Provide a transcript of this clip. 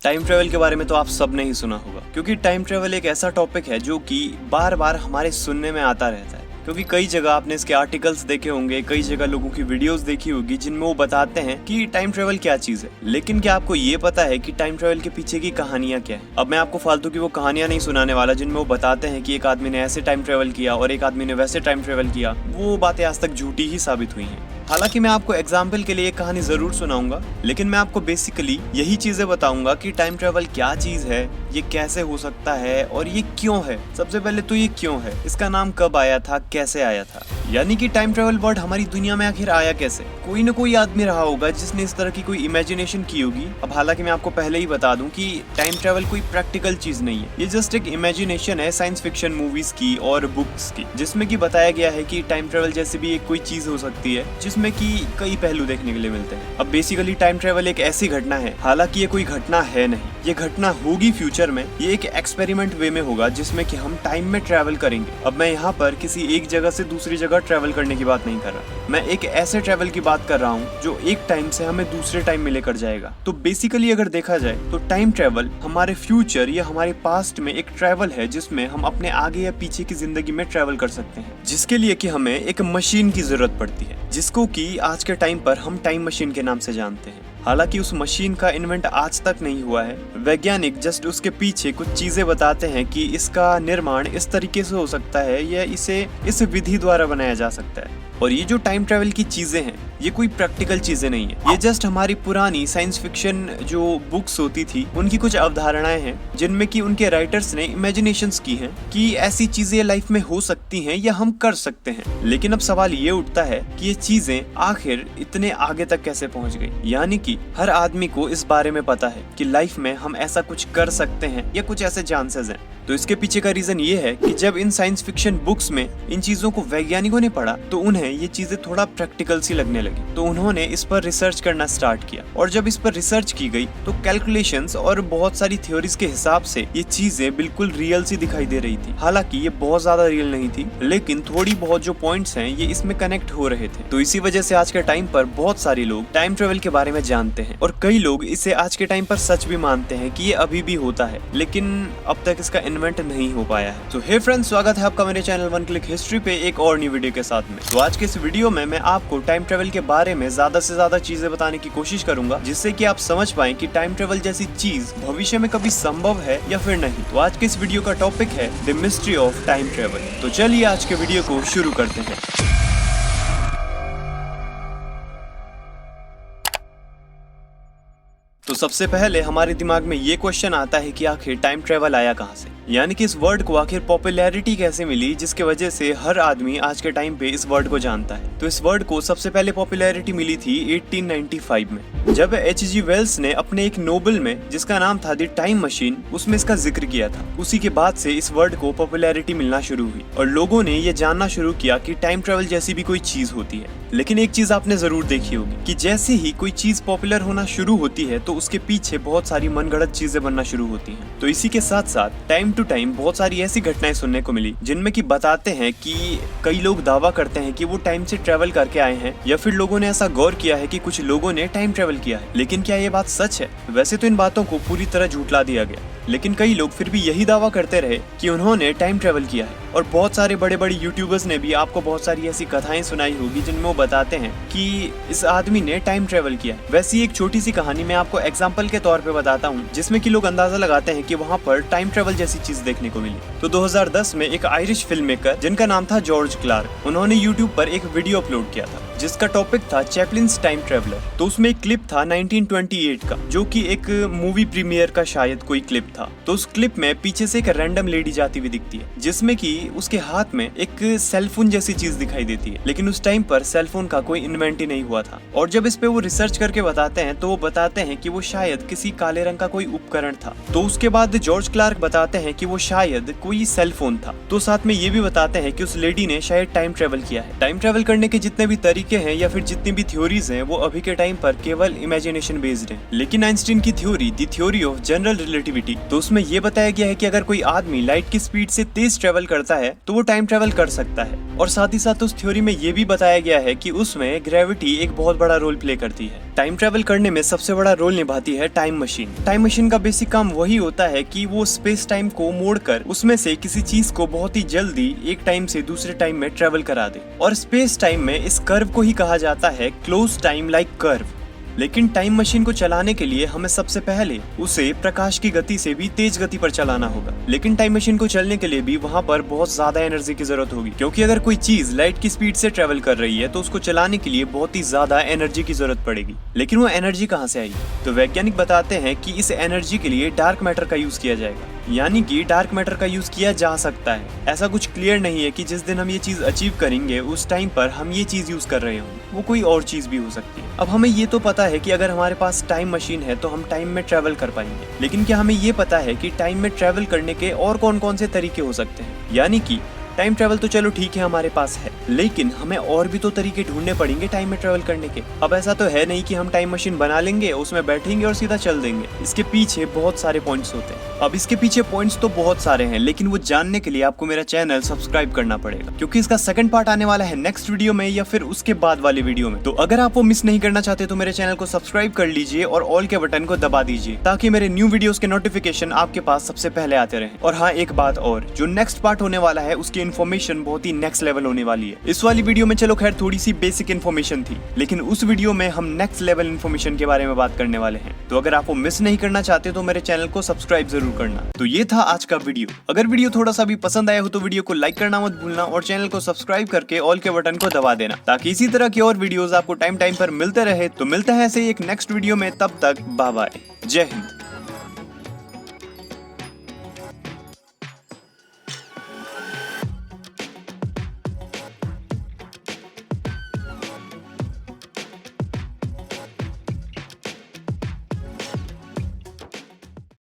Time travel के बारे में तो आप सब ने ही सुना होगा, क्योंकि टाइम ट्रेवल एक ऐसा टॉपिक है जो कि बार बार हमारे सुनने में आता रहता है। क्योंकि कई जगह आपने इसके आर्टिकल्स देखे होंगे, कई जगह लोगों की वीडियोस देखी होगी जिनमें वो बताते हैं कि टाइम ट्रेवल क्या चीज है। लेकिन क्या आपको ये पता है कि टाइम ट्रेवल के पीछे की कहानियां क्या है? अब मैं आपको फालतू की वो कहानियां नहीं सुनाने वाला जिनमें वो बताते हैं कि एक आदमी ने ऐसे टाइम ट्रेवल किया और एक आदमी ने वैसे टाइम ट्रेवल किया। वो बातें आज तक झूठी ही साबित हुई हैं। हालांकि मैं आपको एग्जाम्पल के लिए एक कहानी जरूर सुनाऊंगा, लेकिन मैं आपको बेसिकली यही चीजें बताऊंगा कि टाइम ट्रेवल क्या चीज है, ये कैसे हो सकता है और ये क्यों है। सबसे पहले तो ये क्यों है, इसका नाम कब आया था, कैसे आया था, यानी कि टाइम ट्रेवल वर्ड हमारी दुनिया में आखिर आया कैसे। कोई न कोई आदमी रहा होगा जिसने इस तरह की कोई इमेजिनेशन की होगी। अब हालांकि मैं आपको पहले ही बता दूं कि टाइम ट्रेवल कोई प्रैक्टिकल चीज नहीं है, ये जस्ट एक इमेजिनेशन है साइंस फिक्शन मूवीज की और बुक्स की, जिसमें कि बताया गया है कि टाइम ट्रेवल जैसे भी एक कोई चीज हो सकती है जिसमें कि कई पहलू देखने के लिए मिलते हैं। अब बेसिकली टाइम ट्रेवल एक ऐसी घटना है, हालांकि ये कोई घटना है नहीं, ये घटना होगी फ्यूचर में। ये एक एक्सपेरिमेंट वे में होगा जिसमें कि हम टाइम में ट्रेवल करेंगे। अब मैं यहाँ पर किसी एक जगह से दूसरी जगह ट्रेवल करने की बात नहीं कर रहा, मैं एक ऐसे ट्रेवल की बात कर रहा हूँ जो एक टाइम से हमें दूसरे टाइम में लेकर जाएगा। तो बेसिकली अगर देखा जाए तो टाइम ट्रेवल हमारे फ्यूचर या हमारे पास्ट में एक ट्रेवल है जिसमें हम अपने आगे या पीछे की जिंदगी में ट्रेवल कर सकते हैं, जिसके लिए कि हमें एक मशीन की जरूरत पड़ती है, जिसको कि आज के टाइम पर हम टाइम मशीन के नाम से जानते हैं। हालांकि उस मशीन का इन्वेंट आज तक नहीं हुआ है। वैज्ञानिक जस्ट उसके पीछे कुछ चीजें बताते हैं कि इसका निर्माण इस तरीके से हो सकता है या इसे इस विधि द्वारा बनाया जा सकता है। और ये जो टाइम ट्रेवल की चीजें हैं, ये कोई प्रैक्टिकल चीजें नहीं है, ये जस्ट हमारी पुरानी साइंस फिक्शन जो बुक्स होती थी उनकी कुछ अवधारणाएं हैं जिनमें कि उनके राइटर्स ने इमेजिनेशंस की हैं कि ऐसी चीजें लाइफ में हो सकती हैं या हम कर सकते हैं। लेकिन अब सवाल ये उठता है कि ये चीजें आखिर इतने आगे तक कैसे पहुंच गई, यानी कि हर आदमी को इस बारे में पता है कि लाइफ में हम ऐसा कुछ कर सकते हैं या कुछ ऐसे चांसेस हैं। तो इसके पीछे का रीजन ये है कि जब इन साइंस फिक्शन बुक्स में इन चीजों को वैज्ञानिकों ने पढ़ा तो उन्हें ये चीजें थोड़ा प्रैक्टिकल सी लगने लगी। तो उन्होंने इस पर रिसर्च करना स्टार्ट किया, और जब इस पर रिसर्च की गई तो कैलकुलेशंस और बहुत सारी थ्योरीज के हिसाब से ये चीजें बिल्कुल रियल सी दिखाई दे रही थी। हालांकि ये बहुत ज्यादा रियल नहीं थी, लेकिन थोड़ी बहुत जो पॉइंट्स हैं ये इसमें कनेक्ट हो रहे थे। तो इसी वजह से आज के टाइम पर बहुत सारे लोग टाइम ट्रेवल के बारे में जानते हैं, और कई लोग इसे आज के टाइम पर सच भी मानते हैं कि ये अभी भी होता है, लेकिन अब तक इसका इन्वेंट नहीं हो पाया है। तो हे फ्रेंड्स, स्वागत है आपका मेरे चैनल वन क्लिक हिस्ट्री पे एक और न्यू वीडियो के साथ में। तो आज के इस वीडियो में मैं आपको टाइम ट्रेवल के बारे में ज्यादा से ज्यादा चीजें बताने की कोशिश करूंगा, जिससे कि आप समझ पाएं कि टाइम ट्रेवल जैसी चीज भविष्य में कभी संभव है या फिर नहीं। तो आज के इस वीडियो का टॉपिक है the mystery of time travel. तो चलिए आज के वीडियो को शुरू करते हैं। तो सबसे पहले हमारे दिमाग में ये क्वेश्चन आता है कि आखिर टाइम ट्रेवल आया कहाँ से, यानी कि इस वर्ड को आखिर पॉपुलैरिटी कैसे मिली, जिसके वजह से हर आदमी आज के टाइम पे इस वर्ड को जानता है। तो इस वर्ड को सबसे पहले पॉपुलैरिटी मिली थी 1895 में, जब H.G. वेल्स ने अपने एक नोबल में, जिसका नाम था द टाइम मशीन, उसमें इसका जिक्र किया था। उसी के बाद से इस वर्ड को पॉपुलैरिटी मिलना शुरू हुई और लोगों ने ये जानना शुरू किया कि टाइम ट्रेवल जैसी भी कोई चीज होती है। लेकिन एक चीज आपने जरूर देखी होगी कि जैसे ही कोई चीज पॉपुलर होना शुरू होती है तो उसके पीछे बहुत सारी मनगढ़ंत चीजें बनना शुरू होती हैं। तो इसी के साथ साथ टाइम टू टाइम बहुत सारी ऐसी घटनाएं सुनने को मिली जिनमें कि बताते हैं कि कई लोग दावा करते हैं कि वो टाइम से ट्रेवल करके आए हैं, या फिर लोगों ने ऐसा गौर किया है कि कुछ लोगों ने टाइम ट्रेवल किया है। लेकिन क्या ये बात सच है? वैसे तो इन बातों को पूरी तरह झुठला दिया गया, लेकिन कई लोग फिर भी यही दावा करते रहे कि उन्होंने टाइम ट्रेवल किया है। और बहुत सारे बड़े बड़े यूट्यूबर्स ने भी आपको बहुत सारी ऐसी कथाएं सुनाई होगी जिनमें वो बताते हैं कि इस आदमी ने टाइम ट्रेवल किया है। वैसी एक छोटी सी कहानी मैं आपको एग्जांपल के तौर पे बताता हूँ, जिसमें कि लोग अंदाजा लगाते हैं कि वहाँ पर टाइम ट्रेवल जैसी चीज देखने को मिली। तो 2010 में एक आयरिश फिल्म मेकर जिनका नाम था जॉर्ज क्लार्क, उन्होंने यूट्यूब पर एक वीडियो अपलोड किया था जिसका टॉपिक था चैपलिन्स टाइम ट्रेवलर। तो उसमें एक क्लिप था 1928 का, जो कि एक मूवी प्रीमियर का शायद कोई क्लिप था। तो उस क्लिप में पीछे से एक रैंडम लेडी जाती हुई दिखती है, जिसमें कि उसके हाथ में एक सेलफोन जैसी चीज दिखाई देती है। लेकिन उस टाइम पर सेलफोन का कोई इन्वेंट ही नहीं हुआ था। और जब इस पे वो रिसर्च करके बताते हैं तो वो बताते हैं कि वो शायद किसी काले रंग का कोई उपकरण था। तो उसके बाद जॉर्ज क्लार्क बताते हैं कि वो शायद कोई सेलफोन था। तो साथ में ये भी बताते हैं कि उस लेडी ने शायद टाइम ट्रेवल किया है। टाइम ट्रेवल करने के जितने भी तरीके हैं या फिर जितनी भी थ्योरीज हैं, वो अभी के टाइम पर केवल इमेजिनेशन बेस्ड हैं। लेकिन आइंस्टीन की theory, the theory of general relativity, तो उसमें ये बताया गया है कि अगर कोई आदमी लाइट की स्पीड से तेज ट्रेवल करता है तो वो टाइम ट्रेवल कर सकता है। और साथ ही साथ उस थ्योरी में ये भी बताया गया है कि उसमें ग्रेविटी एक बहुत बड़ा रोल प्ले करती है। टाइम ट्रेवल करने में सबसे बड़ा रोल निभाती है टाइम मशीन। टाइम मशीन का बेसिक काम वही होता है कि वो स्पेस टाइम को मोड़कर उसमें से किसी चीज को बहुत ही जल्दी एक टाइम से दूसरे टाइम में ट्रेवल करा दे। और स्पेस टाइम में इस कर्व को ही कहा जाता है क्लोज टाइम लाइक कर्व। लेकिन टाइम मशीन को चलाने के लिए हमें सबसे पहले उसे प्रकाश की गति से भी तेज गति पर चलाना होगा। लेकिन टाइम मशीन को चलने के लिए भी वहाँ पर बहुत ज्यादा एनर्जी की जरूरत होगी, क्योंकि अगर कोई चीज लाइट की स्पीड से ट्रेवल कर रही है तो उसको चलाने के लिए बहुत ही ज्यादा एनर्जी की जरूरत पड़ेगी। लेकिन वो एनर्जी कहाँ से आई? तो वैज्ञानिक बताते हैं कि इस एनर्जी के लिए डार्क मैटर का यूज किया जाएगा, यानी कि डार्क मैटर का यूज किया जा सकता है। ऐसा कुछ क्लियर नहीं है कि जिस दिन हम ये चीज अचीव करेंगे उस टाइम पर हम ये चीज यूज कर रहे होंगे, वो कोई और चीज भी हो सकती है। अब हमें ये तो पता है कि अगर हमारे पास टाइम मशीन है तो हम टाइम में ट्रेवल कर पाएंगे, लेकिन क्या हमें ये पता है कि टाइम में ट्रेवल करने के और कौन कौन से तरीके हो सकते हैं? यानी कि टाइम ट्रेवल तो चलो ठीक है हमारे पास है, लेकिन हमें और भी तो तरीके ढूंढने पड़ेंगे टाइम में ट्रेवल करने के। अब ऐसा तो है नहीं कि हम टाइम मशीन बना लेंगे, उसमें बैठेंगे और सीधा चल देंगे। इसके पीछे बहुत सारे पॉइंट्स होते हैं। अब इसके पीछे पॉइंट्स तो बहुत सारे हैं, लेकिन वो जानने के लिए आपको मेरा चैनल सब्सक्राइब करना पड़ेगा, क्योंकि इसका सेकंड पार्ट आने वाला है नेक्स्ट वीडियो में या फिर उसके बाद वाले वीडियो में। तो अगर आप वो मिस नहीं करना चाहते तो मेरे चैनल को सब्सक्राइब कर लीजिए और ऑल के बटन को दबा दीजिए, ताकि मेरे न्यू वीडियोस के नोटिफिकेशन आपके पास सबसे पहले आते रहे। और हाँ, एक बात और, जो नेक्स्ट पार्ट होने वाला है उसकी इन्फॉर्मेशन बहुत ही नेक्स्ट लेवल होने वाली है। इस वाली वीडियो में चलो खैर थोड़ी सी बेसिक इन्फॉर्मेशन थी, लेकिन उस वीडियो में हम नेक्स्ट लेवल इन्फॉर्मेशन के बारे में बात करने वाले हैं। तो अगर आप वो मिस नहीं करना चाहते तो मेरे चैनल को सब्सक्राइब जरूर करना। तो ये था आज का वीडियो। अगर वीडियो थोड़ा सा भी पसंद आया हो तो वीडियो को लाइक करना मत भूलना और चैनल को सब्सक्राइब करके ऑल के बटन को दबा देना, ताकि इसी तरह की और वीडियोस आपको टाइम टाइम पर मिलते रहे। तो मिलते हैं ऐसे ही एक नेक्स्ट वीडियो में, तब तक बाय बाय, जय हिंद।